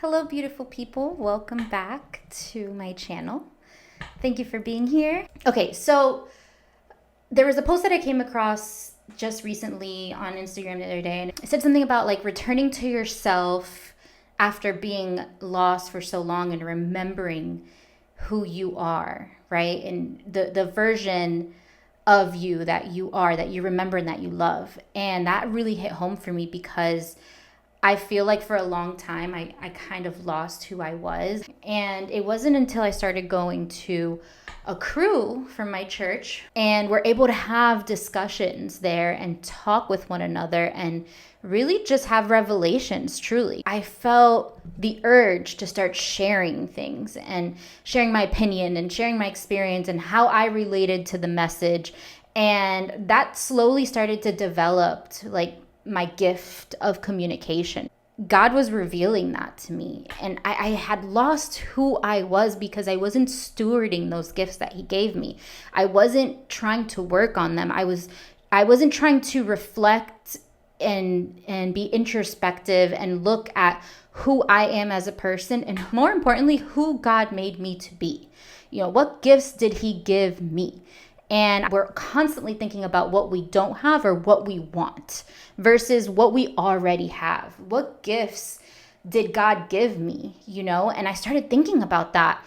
Hello, beautiful people. Welcome back to my channel. Thank you for being here. Okay, so there was a post that I came across just recently on Instagram the other day, and it said something about like returning to yourself after being lost for so long and remembering who you are, right? And the version of you that you are, that you remember and that you love. And that really hit home for me because I feel like for a long time, I kind of lost who I was. And it wasn't until I started going to a crew from my church and we're able to have discussions there and talk with one another and really just have revelations, truly. I felt the urge to start sharing things and sharing my opinion and sharing my experience and how I related to the message. And that slowly started to develop like my gift of communication. God was revealing that to me. And I had lost who I was because I wasn't stewarding those gifts that He gave me. I wasn't trying to work on them. I wasn't trying to reflect and be introspective and look at who I am as a person, and more importantly, who God made me to be. You know, what gifts did He give me? And we're constantly thinking about what we don't have or what we want versus what we already have. What gifts did God give me, you know? And I started thinking about that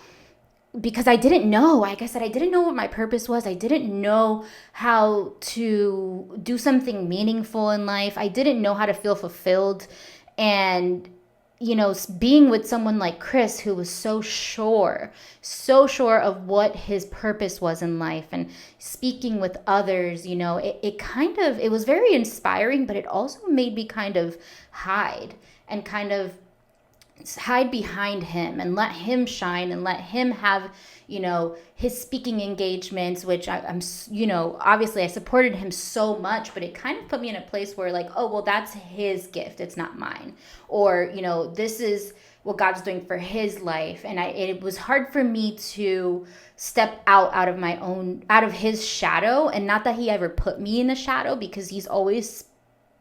because I didn't know. Like I said, I didn't know what my purpose was. I didn't know how to do something meaningful in life. I didn't know how to feel fulfilled. And you know, being with someone like Chris, who was so sure of what his purpose was in life, and speaking with others, you know, it was very inspiring, but it also made me kind of hide behind him and let him shine and let him have, you know, his speaking engagements, which I'm, you know, obviously I supported him so much, but it kind of put me in a place where like, oh, well, that's his gift. It's not mine. Or, you know, this is what God's doing for his life. And it was hard for me to step out of his shadow. And not that he ever put me in the shadow, because he's always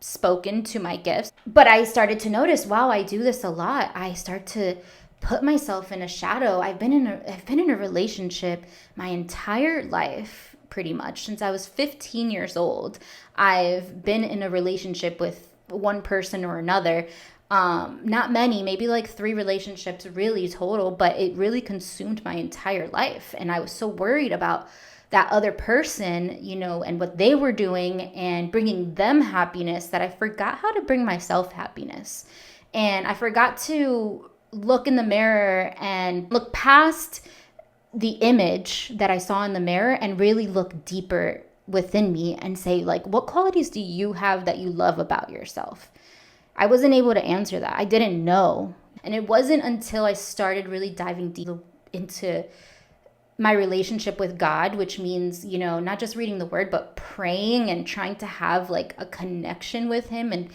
spoken to my gifts. But I started to notice, wow, I do this a lot. I start to put myself in a shadow. I've been in a relationship my entire life, pretty much since I was 15 years old. I've been in a relationship with one person or another. Not many, maybe like 3 relationships really total, but it really consumed my entire life. And I was so worried about that other person, you know, and what they were doing and bringing them happiness, that I forgot how to bring myself happiness. And I forgot to look in the mirror and look past the image that I saw in the mirror and really look deeper within me and say, like, what qualities do you have that you love about yourself? I wasn't able to answer that. I didn't know. And it wasn't until I started really diving deep into my relationship with God, which means, you know, not just reading the word, but praying and trying to have like a connection with Him and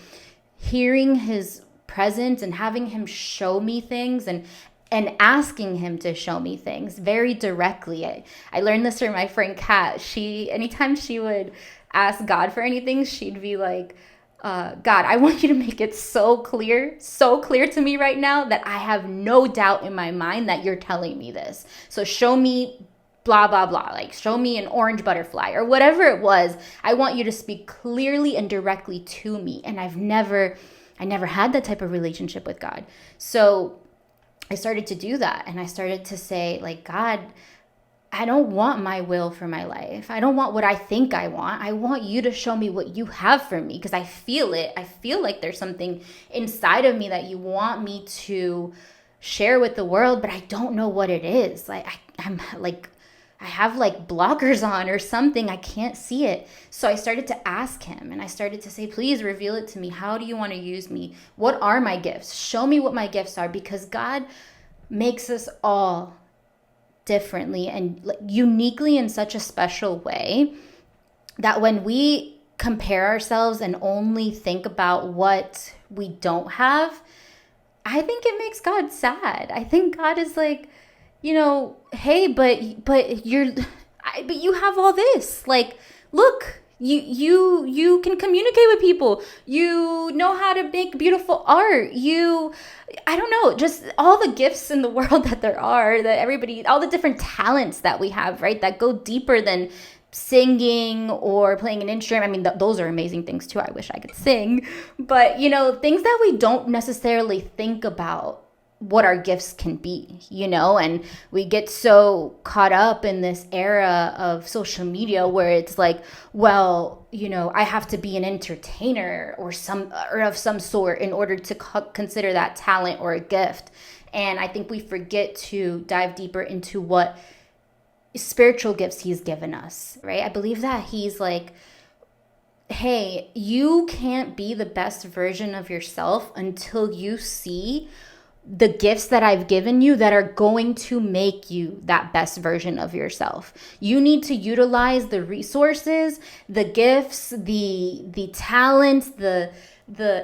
hearing His presence and having Him show me things and asking Him to show me things very directly. I learned this from my friend Kat. Anytime she would ask God for anything, she'd be like, God, I want you to make it so clear to me right now that I have no doubt in my mind that you're telling me this. So show me blah, blah, blah, like show me an orange butterfly or whatever it was. I want you to speak clearly and directly to me. And I never had that type of relationship with God. So I started to do that. And I started to say, like, God, I don't want my will for my life. I don't want what I think I want. I want you to show me what you have for me, because I feel it. I feel like there's something inside of me that you want me to share with the world, but I don't know what it is. Like I'm like, I have like blockers on or something. I can't see it. So I started to ask Him and I started to say, please reveal it to me. How do you want to use me? What are my gifts? Show me what my gifts are, because God makes us all differently and uniquely in such a special way that when we compare ourselves and only think about what we don't have, I think it makes God sad. I think God is like, you know, hey, but you have all this. Like, look, You can communicate with people. You know how to make beautiful art. I don't know, just all the gifts in the world that there are, that everybody, all the different talents that we have, right? That go deeper than singing or playing an instrument. I mean, those are amazing things too. I wish I could sing, but things that we don't necessarily think about what our gifts can be, and we get so caught up in this era of social media where it's like, well, I have to be an entertainer or of some sort in order to consider that talent or a gift. And I think we forget to dive deeper into what spiritual gifts he's given us, right? I believe that he's like, hey, you can't be the best version of yourself until you see the gifts that I've given you that are going to make you that best version of yourself. You need to utilize the resources, the gifts, the talent, the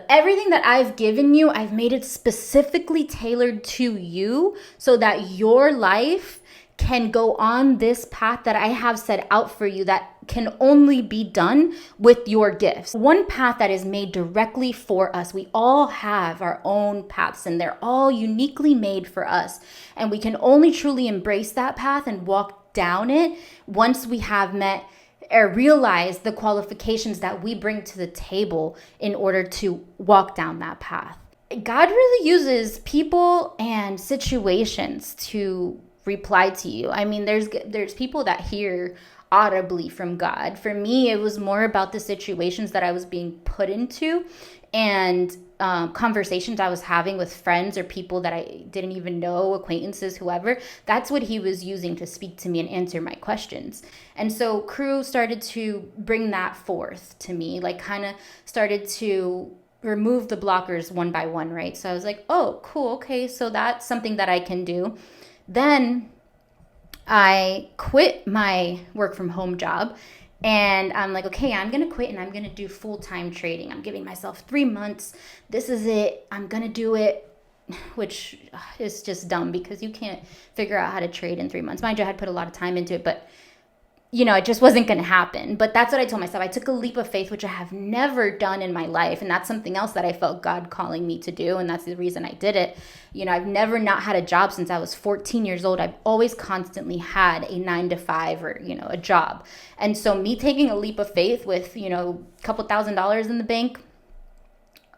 everything that I've given you. I've made it specifically tailored to you so that your life can go on this path that I have set out for you that can only be done with your gifts. One path that is made directly for us. We all have our own paths and they're all uniquely made for us. And we can only truly embrace that path and walk down it once we have met or realize the qualifications that we bring to the table in order to walk down that path. God really uses people and situations to reply to you. I mean, there's people that hear audibly from God. For me, it was more about the situations that I was being put into and conversations I was having with friends or people that I didn't even know, acquaintances, whoever. That's what he was using to speak to me and answer my questions. And so Cru started to bring that forth to me, like kind of started to remove the blockers one by one, right? So I was like, oh, cool. Okay. So that's something that I can do. Then I quit my work from home job and I'm like, okay, I'm going to quit and I'm going to do full-time trading. I'm giving myself 3 months. This is it. I'm going to do it, which is just dumb because you can't figure out how to trade in 3 months. Mind you, I had put a lot of time into it, but it just wasn't going to happen. But that's what I told myself. I took a leap of faith, which I have never done in my life. And that's something else that I felt God calling me to do. And that's the reason I did it. I've never not had a job since I was 14 years old. I've always constantly had a 9-to-5 or, a job. And so me taking a leap of faith with, a couple $1,000s in the bank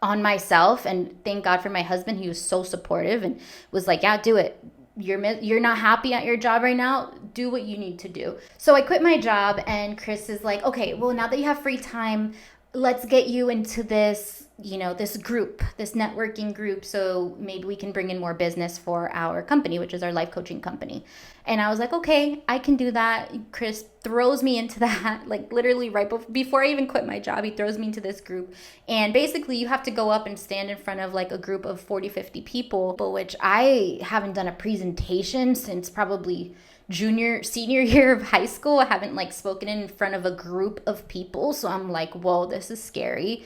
on myself, and thank God for my husband. He was so supportive and was like, yeah, do it. You're not happy at your job right now, do what you need to do. So I quit my job and Chris is like, okay, well, now that you have free time, let's get you into this, this group, this networking group. So maybe we can bring in more business for our company, which is our life coaching company. And I was like, okay, I can do that. Chris throws me into that, like literally right before I even quit my job, he throws me into this group. And basically you have to go up and stand in front of like a group of 40, 50 people, which I haven't done a presentation since probably senior year of high school. I haven't like spoken in front of a group of people. So I'm like, whoa, this is scary.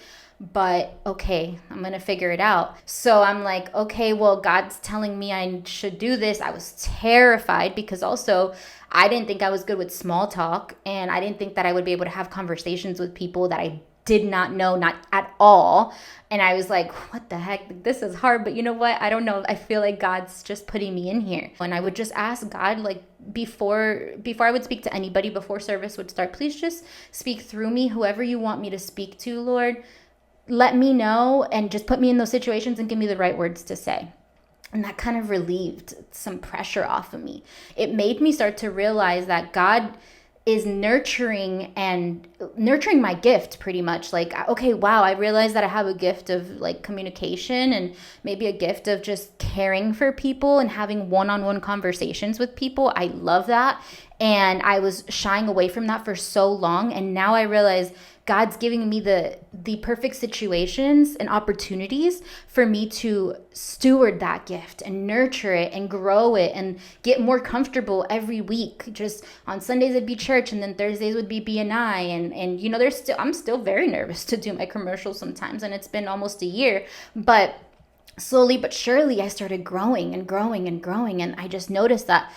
But okay, I'm going to figure it out. So I'm like, okay, well, God's telling me I should do this. I was terrified because also I didn't think I was good with small talk. And I didn't think that I would be able to have conversations with people that I did not know, not at all. And I was like, what the heck? This is hard. But you know what? I don't know. I feel like God's just putting me in here. And I would just ask God, like before I would speak to anybody, before service would start, please just speak through me, whoever you want me to speak to, Lord. Let me know and just put me in those situations and give me the right words to say. And that kind of relieved some pressure off of me. It made me start to realize that God is nurturing my gift pretty much. Like, okay, wow, I realized that I have a gift of like communication and maybe a gift of just caring for people and having one-on-one conversations with people. I love that. And I was shying away from that for so long. And now I realize God's giving me the perfect situations and opportunities for me to steward that gift and nurture it and grow it and get more comfortable every week. Just on Sundays it'd be church and then Thursdays would be BNI and I'm still very nervous to do my commercials sometimes, and it's been almost a year, but slowly but surely I started growing and growing and growing, and I just noticed that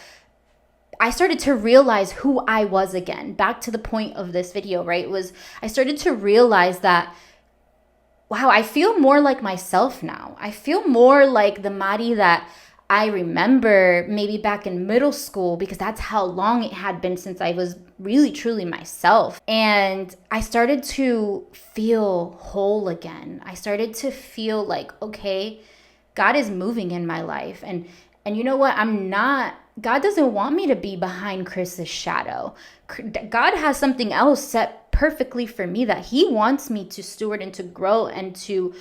I started to realize who I was again. Back to the point of this video, right? I started to realize that, wow, I feel more like myself now. I feel more like the Mari that I remember maybe back in middle school, because that's how long it had been since I was really truly myself. And I started to feel whole again. I started to feel like, okay, God is moving in my life. And you know what? God doesn't want me to be behind Chris's shadow. God has something else set perfectly for me that he wants me to steward and to grow and to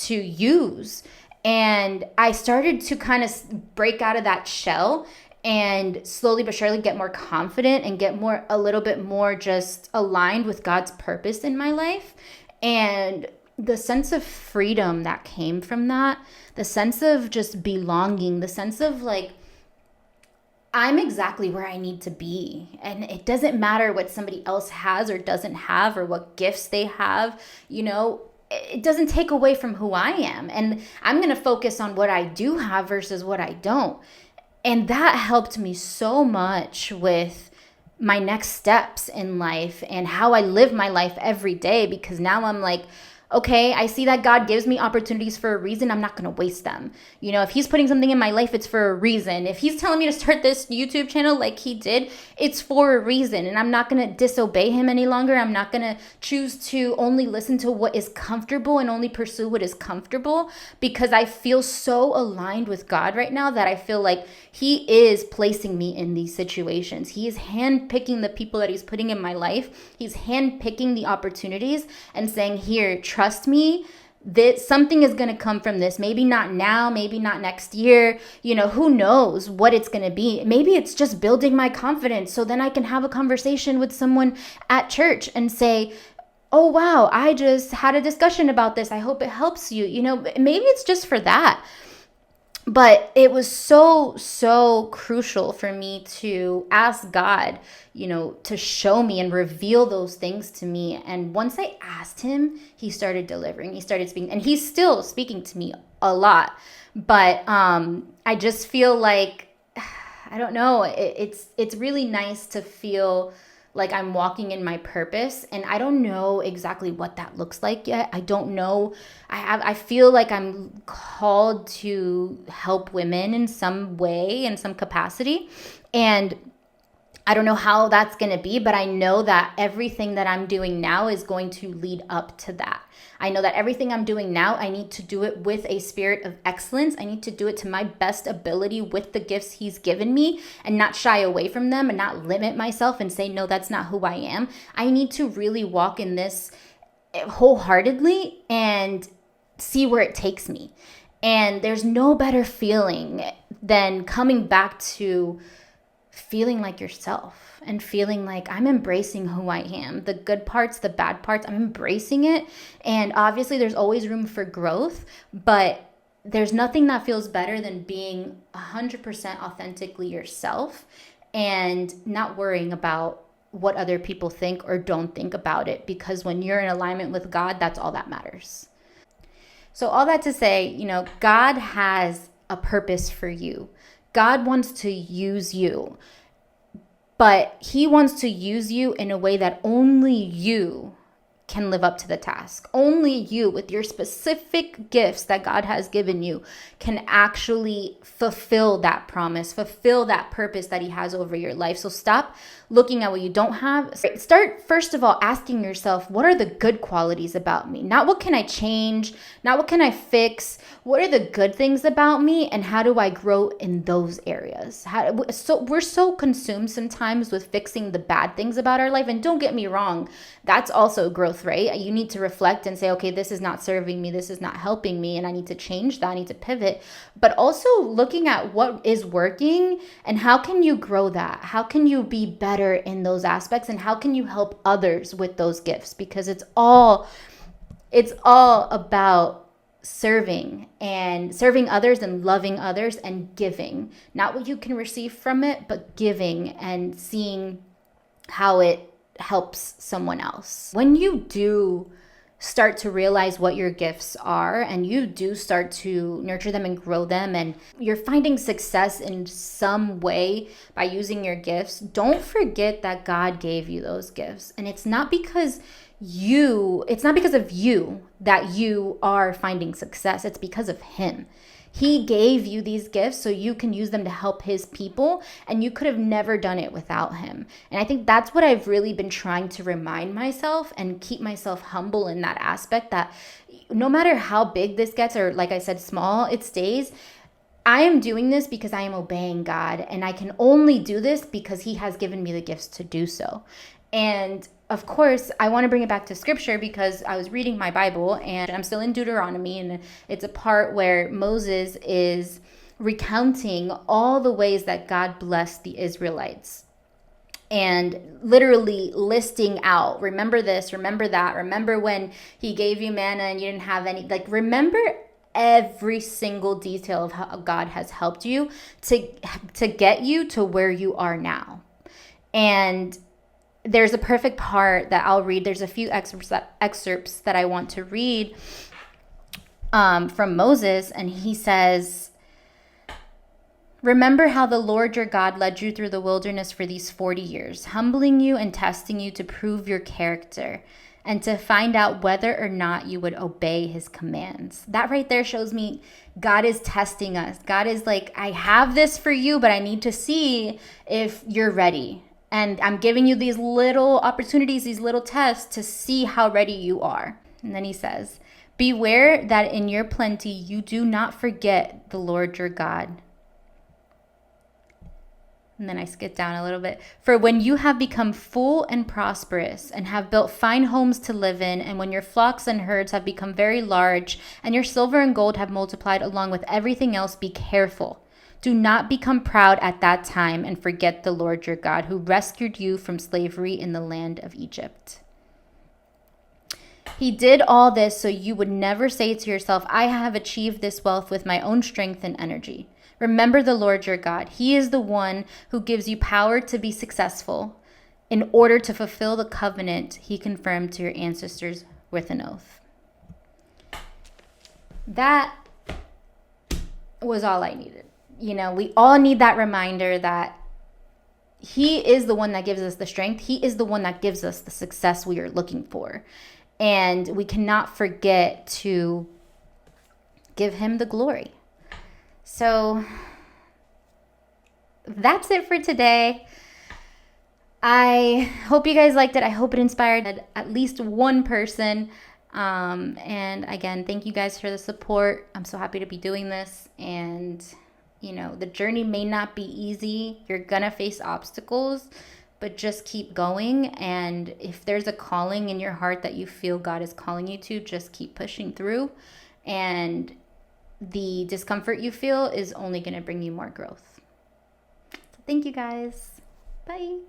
use. And I started to kind of break out of that shell and slowly but surely get more confident and get a little bit more just aligned with God's purpose in my life. And the sense of freedom that came from that, the sense of just belonging, the sense of like, I'm exactly where I need to be. And it doesn't matter what somebody else has or doesn't have or what gifts they have, it doesn't take away from who I am. And I'm going to focus on what I do have versus what I don't. And that helped me so much with my next steps in life and how I live my life every day, because now I'm like, okay, I see that God gives me opportunities for a reason. I'm not going to waste them. If he's putting something in my life, it's for a reason. If he's telling me to start this YouTube channel like he did, it's for a reason. And I'm not going to disobey him any longer. I'm not going to choose to only listen to what is comfortable and only pursue what is comfortable, because I feel so aligned with God right now that I feel like he is placing me in these situations. He is handpicking the people that he's putting in my life. He's handpicking the opportunities and saying, here, trust me, that something is going to come from this. Maybe not now, maybe not next year. Who knows what it's going to be. Maybe it's just building my confidence so then I can have a conversation with someone at church and say, oh, wow, I just had a discussion about this. I hope it helps you. Maybe it's just for that. But it was so, so crucial for me to ask God, to show me and reveal those things to me. And once I asked him, he started delivering. He started speaking, and he's still speaking to me a lot. But I just feel like, I don't know, it's really nice to feel like I'm walking in my purpose, and I don't know exactly what that looks like yet. I don't know. I feel like I'm called to help women in some way, in some capacity. And I don't know how that's going to be, but I know that everything that I'm doing now is going to lead up to that. I know that everything I'm doing now, I need to do it with a spirit of excellence. I need to do it to my best ability with the gifts he's given me, and not shy away from them and not limit myself and say, no, that's not who I am. I need to really walk in this wholeheartedly and see where it takes me. And there's no better feeling than coming back to feeling like yourself and feeling like I'm embracing who I am. The good parts, the bad parts, I'm embracing it. And obviously there's always room for growth, but there's nothing that feels better than being 100% authentically yourself and not worrying about what other people think or don't think about it, because when you're in alignment with God, that's all that matters. So all that to say, God has a purpose for you. God wants to use you, but he wants to use you in a way that only you can live up to the task. Only you, with your specific gifts that God has given you, can actually fulfill that promise, fulfill that purpose that he has over your life. So stop looking at what you don't have. Start, first of all, asking yourself, what are the good qualities about me? Not what can I change, not what can I fix. What are the good things about me, and how do I grow in those areas? So we're so consumed sometimes with fixing the bad things about our life. And don't get me wrong, that's also growth, right? You need to reflect and say, okay, this is not serving me, this is not helping me, and I need to change that, I need to pivot. But also looking at what is working and how can you grow that? How can you be better in those aspects, and how can you help others with those gifts? Because it's all about serving others and loving others and giving. Not what you can receive from it, but giving and seeing how it helps someone else. When you do start to realize what your gifts are and you do start to nurture them and grow them, and you're finding success in some way by using your gifts, don't forget that God gave you those gifts. And it's not because of you that you are finding success. It's because of him. He gave you these gifts so you can use them to help his people, and you could have never done it without him. And I think that's what I've really been trying to remind myself and keep myself humble in that aspect, that no matter how big this gets, or like I said, small, it stays. I am doing this because I am obeying God, and I can only do this because he has given me the gifts to do so. And of course, I want to bring it back to scripture because I was reading my Bible and I'm still in Deuteronomy, and it's a part where Moses is recounting all the ways that God blessed the Israelites and literally listing out, remember this, remember that, remember when he gave you manna and you didn't have any, like, remember every single detail of how God has helped you to get you to where you are now. And there's a perfect part that I'll read. There's a few excerpts that I want to read from Moses. And he says, "Remember how the Lord your God led you through the wilderness for these 40 years, humbling you and testing you to prove your character and to find out whether or not you would obey his commands." That right there shows me God is testing us. God is like, I have this for you, but I need to see if you're ready. And I'm giving you these little opportunities, these little tests to see how ready you are. And then he says, "Beware that in your plenty you do not forget the Lord your God." And then I skip down a little bit. "For when you have become full and prosperous and have built fine homes to live in, and when your flocks and herds have become very large and your silver and gold have multiplied along with everything else, be careful. Do not become proud at that time and forget the Lord your God, who rescued you from slavery in the land of Egypt." He did all this so you would never say to yourself, "I have achieved this wealth with my own strength and energy." Remember the Lord your God. He is the one who gives you power to be successful in order to fulfill the covenant he confirmed to your ancestors with an oath. That was all I needed. You know, we all need that reminder that he is the one that gives us the strength. He is the one that gives us the success we are looking for. And we cannot forget to give him the glory. So that's it for today. I hope you guys liked it. I hope it inspired at least one person. And again, thank you guys for the support. I'm so happy to be doing this. And you know, the journey may not be easy. You're going to face obstacles, but just keep going. And if there's a calling in your heart that you feel God is calling you to, just keep pushing through. And the discomfort you feel is only going to bring you more growth. So thank you guys. Bye.